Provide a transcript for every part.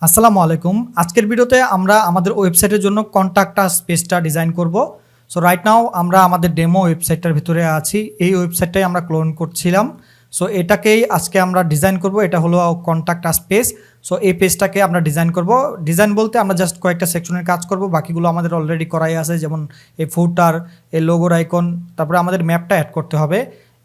আসসালামু আলাইকুম। আজকের ভিডিওতে আমরা আমাদের ওয়েবসাইটের জন্য কন্টাক্ট আস পেজটা ডিজাইন করব। সো রাইট নাও আমরা আমাদের ডেমো ওয়েবসাইটটার ভিতরে আছি। এই ওয়েবসাইটটাই আমরা ক্লোন করছিলাম। সো এটাকেই আজকে আমরা ডিজাইন করব। এটা হলো কন্টাক্ট আস পেজ। সো এই পেজটাকে আমরা ডিজাইন করব। ডিজাইন বলতে আমরা জাস্ট কয়েকটা সেকশনের কাজ করব, বাকিগুলো আমাদের অলরেডি করাই আছে, যেমন এই ফুটার, এই লোগোর আইকন, তারপরে আমাদের ম্যাপটা অ্যাড করতে হবে।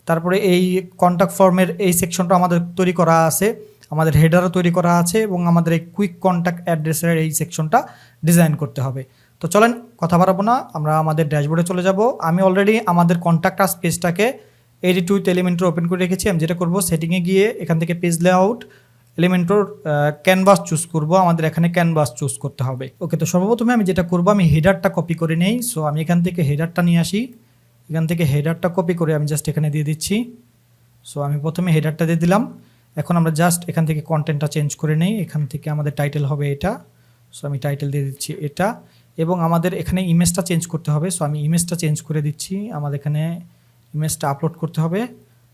তারপরে এই কন্ট্যাক্ট ফর্মের এই সেকশনটা আমাদের তৈরি করা আছে, আমাদের হেডারও তৈরি করা আছে, এবং আমাদের এই কুইক কন্ট্যাক্ট অ্যাড্রেসের এই সেকশনটা ডিজাইন করতে হবে। তো চলেন কথা বাড়াবো না, আমরা আমাদের ড্যাশবোর্ডে চলে যাব। আমি অলরেডি আমাদের কন্ট্যাক্ট আস পেজটাকে এডিট উইথ এলিমেন্টর ওপেন করে রেখেছি। আমি যেটা করব, সেটিংয়ে গিয়ে এখান থেকে page layout, Elementor canvas choose করব। আমাদের এখানে ক্যানভাস চুজ করতে হবে। ওকে, তো সর্বপ্রথমে আমি যেটা করব, আমি হেডারটা কপি করে নেই। সো আমি এখান থেকে হেডারটা নিয়ে আসি। এখান থেকে হেডারটা কপি করে আমি জাস্ট এখানে দিয়ে দিচ্ছি। সো আমি প্রথমে হেডারটা দিয়ে দিলাম। এখন আমরা জাস্ট এখান থেকে কন্টেন্টটা চেঞ্জ করে নেই। এখান থেকে আমাদের টাইটেল হবে এটা। সো আমি টাইটেল দিয়ে দিচ্ছি এটা, এবং আমাদের এখানে ইমেজটা চেঞ্জ করতে হবে। সো আমি ইমেজটা চেঞ্জ করে দিচ্ছি। আমাদের এখানে ইমেজটা আপলোড করতে হবে।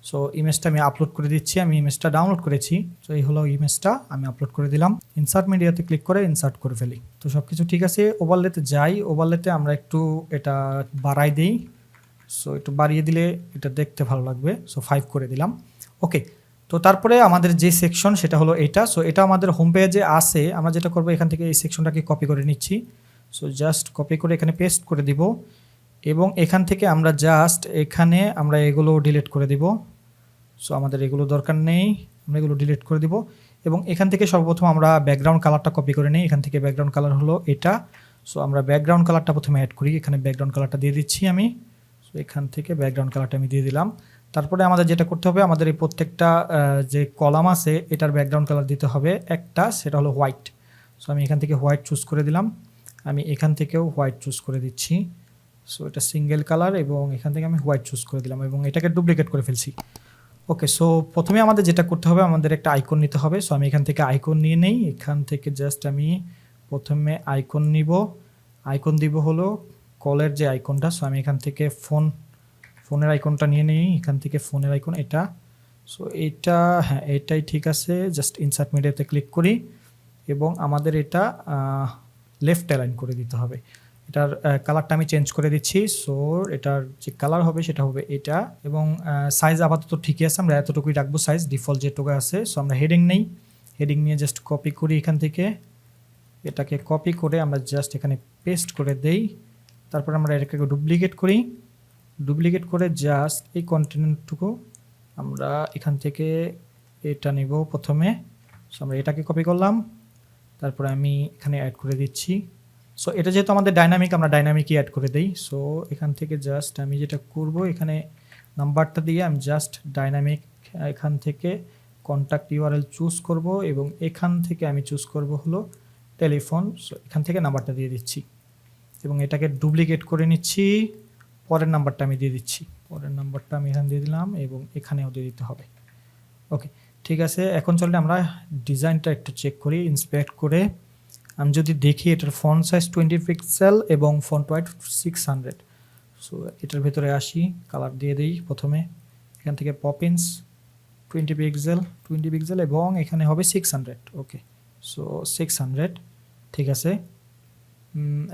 সো ইমেজটা আমি আপলোড করে দিচ্ছি। আমি ইমেজটা ডাউনলোড করেছি। সো এই হলো ইমেজটা, আমি আপলোড করে দিলাম। ইনসার্ট মিডিয়াতে ক্লিক করে ইনসার্ট করে ফেলি। তো সব কিছু ঠিক আছে। ওভারলেতে যাই। ওভারলেতে আমরা একটু এটা বাড়াই দিই। সো একটু বাড়িয়ে দিলে এটা দেখতে ভালো লাগবে। সো 5 করে দিলাম। ওকে, তো তারপরে আমাদের যে সেকশন সেটা হলো এটা। সো এটা আমাদের হোম পেজে আসে। আমরা যেটা করবো, এখান থেকে এই সেকশনটাকে কপি করে নিচ্ছি। সো জাস্ট কপি করে এখানে পেস্ট করে দিব, এবং এখান থেকে আমরা জাস্ট এখানে আমরা এগুলো ডিলিট করে দিব। সো আমাদের এগুলো দরকার নেই, আমরা এগুলো ডিলিট করে দিব। এবং এখান থেকে সর্বপ্রথম আমরা ব্যাকগ্রাউন্ড কালারটা কপি করে নিই। এখান থেকে ব্যাকগ্রাউন্ড কালার হলো এটা। সো আমরা ব্যাকগ্রাউন্ড কালারটা প্রথমে অ্যাড করি। এখানে ব্যাকগ্রাউন্ড কালারটা দিয়ে দিচ্ছি আমি। সো এখান থেকে ব্যাকগ্রাউন্ড কালারটা আমি দিয়ে দিলাম। তারপরে আমাদের যেটা করতে হবে, আমাদের এই প্রত্যেকটা যে কলাম আছে এটার ব্যাকগ্রাউন্ড কালার দিতে হবে একটা, সেটা হলো হোয়াইট। সো আমি এখান থেকে হোয়াইট চুজ করে দিলাম। আমি এখান থেকেও হোয়াইট চুজ করে দিচ্ছি। সো এটা সিঙ্গেল কালার, এবং এখান থেকে আমি হোয়াইট চুজ করে দিলাম, এবং এটাকে ডুপ্লিকেট করে ফেলছি। ওকে, সো প্রথমে আমাদের যেটা করতে হবে, আমাদের একটা আইকন নিতে হবে। সো আমি এখান থেকে আইকন নিয়ে নেই। এখান থেকে জাস্ট আমি প্রথমে আইকন নিব। আইকন দিব হলো কলের যে আইকনটা। সো আমি এখান থেকে ফোনের আইকনটা নিয়ে নিই। এখান থেকে ফোনের আইকন এটা। সো এইটা, হ্যাঁ এটাই ঠিক আছে। জাস্ট ইনসার্ট মিডিয়াতে ক্লিক করি, এবং আমাদের এটা লেফট অ্যালাইন করে দিতে হবে। এটার কালারটা আমি চেঞ্জ করে দিচ্ছি। সো এটার যে কালার হবে সেটা হবে এটা, এবং সাইজ আপাতত ঠিকই আছে, আমরা এতটুকুই রাখবো সাইজ, ডিফল্ট যেটুকু আছে। সো আমরা হেডিং নেই। হেডিং নিয়ে জাস্ট কপি করি এখান থেকে। এটাকে কপি করে আমরা জাস্ট এখানে পেস্ট করে দেই। তারপর আমরা এটাকে ডুপ্লিকেট করি। ডুপ্লিকেট করে জাস্ট এই কন্টেন্টটুকু আমরা এখান থেকে এটা নিব প্রথমে। সো আমরা এটাকে কপি করলাম, তারপরে আমি এখানে অ্যাড করে দিচ্ছি। সো এটা যেহেতু আমাদের ডাইনামিক, আমরা ডাইনামিকই অ্যাড করে দিই। সো এখান থেকে জাস্ট আমি যেটা করব, এখানে নাম্বারটা দিয়ে আমি জাস্ট ডাইনামিক এখান থেকে কন্ট্যাক্ট ইউআরএল চুজ করব, এবং এখান থেকে আমি চুজ করব হলো টেলিফোন। সো এখান থেকে নাম্বারটা দিয়ে দিচ্ছি, এবং এটাকে ডুপ্লিকেট করে নিচ্ছি। পরের নাম্বারটা আমি দিয়ে দিচ্ছি। পরের নাম্বারটা আমি এখানে দিয়ে দিলাম, এবং এখানেও দিয়ে দিতে হবে। ওকে, ঠিক আছে। এখন চলে আমরা ডিজাইনটা একটু চেক করি। ইন্সপেক্ট করে আমি যদি দেখি, এটার ফন্ট সাইজ 20 পিক্সেল এবং ফন্ট ওয়াইড 600। সো এটার ভেতরে আসি, কালার দিয়ে দিই প্রথমে। এখান থেকে পপিন্স 20 পিক্সেল, এবং এখানে হবে 600। ওকে, সো 600 ঠিক আছে।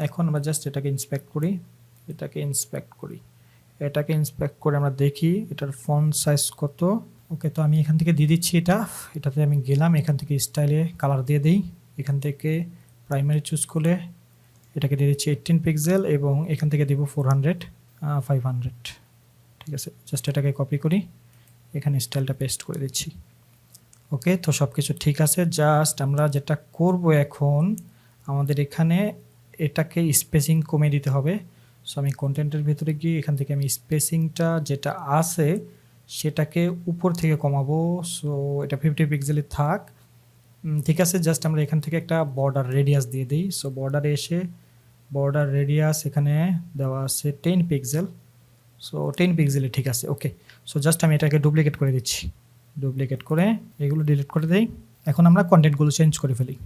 এখন আমরা জাস্ট এটাকে ইন্সপেক্ট করি। এটাকে ইন্সপেক্ট করে আমরা দেখি এটার ফন্ট সাইজ কত। ওকে, তো আমি এখান থেকে দিয়ে দিচ্ছি এটাতে আমি গেলাম। এখান থেকে স্টাইলে কালার দিয়ে দিই। এখান থেকে প্রাইমারি চুজ করে এটাকে দিয়ে দিচ্ছি 18 পিক্সেল, এবং এখান থেকে দিব 500। ঠিক আছে, জাস্ট এটাকে কপি করি, এখানে স্টাইলটা পেস্ট করে দিচ্ছি। ওকে, তো সব কিছু ঠিক আছে। জাস্ট আমরা যেটা করব এখন, আমাদের এখানে এটাকে স্পেসিং কমিয়ে দিতে হবে। সো আমি কন্টেন্টের ভিতরে গিয়ে এখান থেকে আমি স্পেসিংটা যেটা আছে সেটাকে উপর থেকে কমাবো। সো এটা 50 পিক্সেলে থাক। ঠিক আছে, জাস্ট আমরা এখান থেকে একটা বর্ডার রেডিয়াস দিয়ে দিই। সো বর্ডারে এসে বর্ডার রেডিয়াস এখানে দেওয়া আছে 10 পিক্সেল। সো 10 পিক্সেলে ঠিক আছে। ওকে, সো জাস্ট আমি এটাকে ডুপ্লিকেট করে দিচ্ছি। ডুপ্লিকেট করে এগুলো ডিলিট করে দেই। এখন আমরা কন্টেন্টগুলো চেঞ্জ করে ফেলি।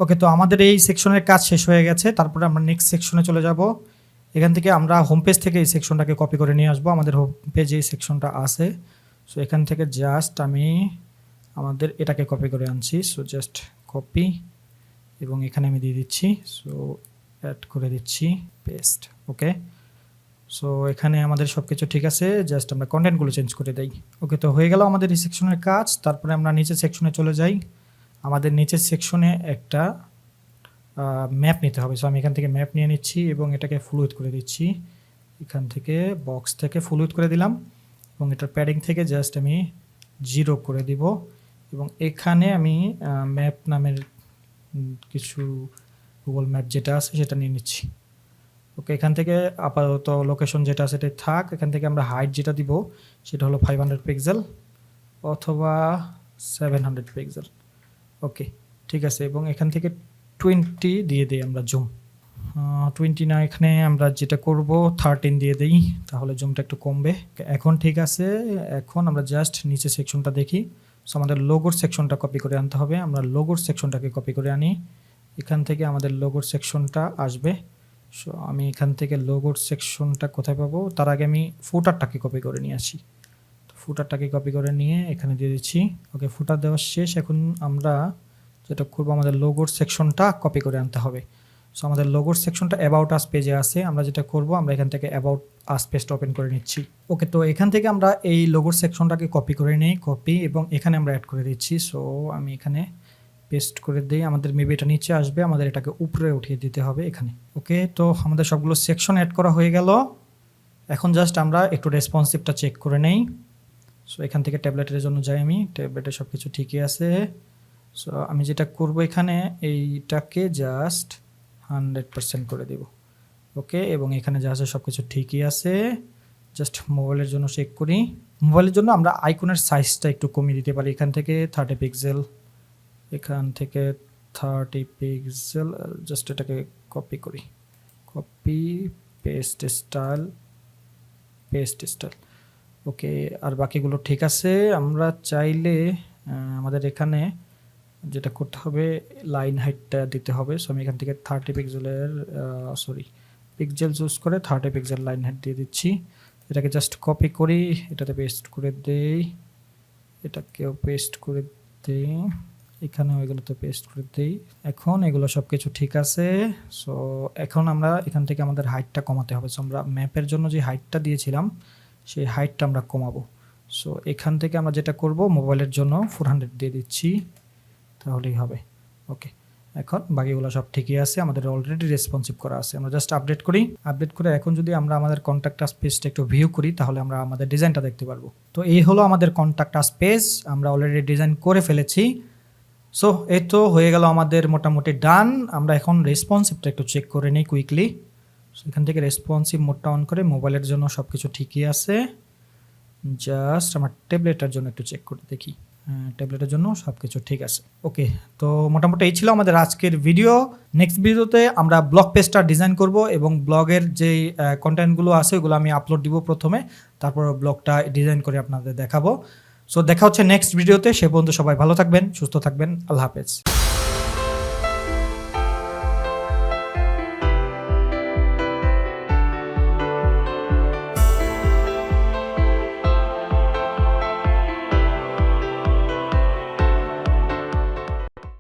ওকে, তো আমাদের এই সেকশনের কাজ শেষ হয়ে গেছে। তারপরে আমরা নেক্সট সেকশনে চলে যাব। এখান থেকে আমরা হোম পেজ থেকে এই সেকশনটাকে কপি করে নিয়ে আসবো। আমাদের হোম পেজে এই সেকশনটা আছে। সো এখান থেকে জাস্ট আমি আমাদের এটাকে কপি করে আনছি। সো জাস্ট কপি এবং এখানে আমি দিয়ে দিচ্ছি। সো অ্যাড করে দিচ্ছি, পেস্ট। ওকে, সো এখানে আমাদের সব কিছু ঠিক আছে, জাস্ট আমরা কন্টেন্টগুলো চেঞ্জ করে দেই। ওকে, তো হয়ে গেল আমাদের এই সেকশনের কাজ। তারপরে আমরা নিচের সেকশনে চলে যাই। আমাদের নিচের সেকশনে একটা ম্যাপ নিতে হবে। সো আমি এখান থেকে ম্যাপ নিয়ে নিচ্ছি এবং এটাকে ফুল উইথ করে দিচ্ছি। এখান থেকে বক্স থেকে ফুল উইথ করে দিলাম এবং এটার প্যাডিং থেকে জাস্ট আমি 0 করে দিব এবং এখানে আমি ম্যাপ নামের কিছু গুগল ম্যাপ যেটা আছে সেটা নিয়ে নিচ্ছি। ওকে, এখান থেকে আপাতত লোকেশন যেটা আছে সেটাই থাক। এখান থেকে আমরা হাইট যেটা দিব সেটা হলো 500 পিক্সেল অথবা 700 পিক্সেল। ওকে, ঠিক আছে, এবং এখান থেকে 20 দিয়ে দিই আমরা জুম। 20 না, এখানে আমরা যেটা করব 13 দিয়ে দিই, তাহলে জুমটা একটু কমবে। এখন ঠিক আছে, এখন আমরা জাস্ট নিচে সেকশনটা দেখি। সো আমাদের লোগোর সেকশনটা কপি করে আনতে হবে। আমরা লোগোর সেকশনটাকে কপি করে আনি। এখান থেকে আমাদের লোগোর সেকশনটা আসবে। সো আমি এখান থেকে লোগোর সেকশনটা কোথায় পাবো, তার আগে আমি ফুটারটাকে কপি করে নিয়ে আসি। তো ফুটারটাকে কপি করে নিয়ে এখানে দিয়ে দিচ্ছি। ওকে, ফুটার দেওয়া শেষ। এখন আমরা যেটা করবো, আমাদের লোগোর সেকশনটা কপি করে আনতে হবে। সো আমাদের লোগোর সেকশনটা অ্যাবাউট আস পেজে আছে। আমরা যেটা করব, আমরা এখান থেকে অ্যাবাউট আস পেজটা ওপেন করে নিচ্ছি। ওকে, তো এখান থেকে আমরা এই লোগোর সেকশনটাকে কপি করে নিই, কপি, এবং এখানে আমরা অ্যাড করে দিচ্ছি। সো আমি এখানে পেস্ট করে দিই। আমাদের মেবি এটা নিচে আসবে, আমাদের এটাকে উপরে উঠিয়ে দিতে হবে এখানে। ওকে, তো আমাদের সবগুলো সেকশন অ্যাড করা হয়ে গেল। এখন জাস্ট আমরা একটু রেসপন্সিভটা চেক করে নেই। সো এখান থেকে ট্যাবলেটের জন্য যাই, আমি ট্যাবলেটে সব কিছু ঠিকই আছে। সো আমি যেটা করব, এখানে এইটাকে জাস্ট 100% করে দেব। ওকে, এবং এখানে যা আছে সব কিছু ঠিকই আছে। জাস্ট মোবাইলের জন্য চেক করি। মোবাইলের জন্য আমরা আইকনের সাইজটা একটু কমিয়ে দিতে পারি। এখান থেকে 30 পিক্সেল, এখান থেকে 30 পিক্সেল, জাস্ট এটাকে কপি করি, copy, paste style, paste style. Okay, আর বাকিগুলো ঠিক আছে। আমরা চাইলে আমাদের এখানে যেটা করতে হবে, লাইন হাইটটা দিতে হবে। সো আমি এখান থেকে 30 পিক্সেলের পিক্সেল চুজ করে 30 পিক্সেল লাইন হাইট দিয়ে দিচ্ছি। এটাকে জাস্ট কপি করি, এটাতে পেস্ট করে দেই, এটাকেও পেস্ট করে দেই, এখানে ওইগুলোতে পেস্ট করে দিই। এখন এগুলো সব কিছু ঠিক আছে। সো এখন আমরা এখান থেকে আমাদের হাইটটা কমাতে হবে। সো আমরা ম্যাপের জন্য যে হাইটটা দিয়েছিলাম সেই হাইটটা আমরা কমাবো। সো এখান থেকে আমরা যেটা করব, মোবাইলের জন্য 400 দিয়ে দিচ্ছি, তাহলেই হবে। ওকে, এখন বাকিগুলো সব ঠিকই আছে, আমাদের অলরেডি রেসপন্সিভ করা আছে। আমরা জাস্ট আপডেট করি। আপডেট করে এখন যদি আমরা আমাদের কন্ট্যাক্ট আস পেজটা একটু ভিউ করি, তাহলে আমরা আমাদের ডিজাইনটা দেখতে পারবো। তো এই হলো আমাদের কন্ট্যাক্ট আস পেজ, আমরা অলরেডি ডিজাইন করে ফেলেছি। সো এই তো হয়ে গেল আমাদের মোটামুটি ডান। আমরা এখন রেসপন্সিভটা একটু চেক করে নিই কুইকলি। সো এখান থেকে রেসপন্সিভ মোডটা অন করে, মোবাইলের জন্য সব কিছু ঠিকই আছে। জাস্ট আমার ট্যাবলেটের জন্য একটু চেক করে দেখি। ট্যাবলেটের জন্য সব কিছু ঠিক আছে। ওকে, তো মোটামুটি এই ছিল আমাদের আজকের ভিডিও। নেক্সট ভিডিওতে আমরা ব্লগ পেজটা ডিজাইন করব এবং ব্লগের যেই কন্টেন্টগুলো আছে ওগুলো আমি আপলোড দিব প্রথমে, তারপর ব্লগটা ডিজাইন করে আপনাদের দেখাবো। সো দেখা হচ্ছে নেক্সট ভিডিওতে। সে পর্যন্ত সবাই ভালো থাকবেন, সুস্থ থাকবেন। আল্লাহ হাফেজ।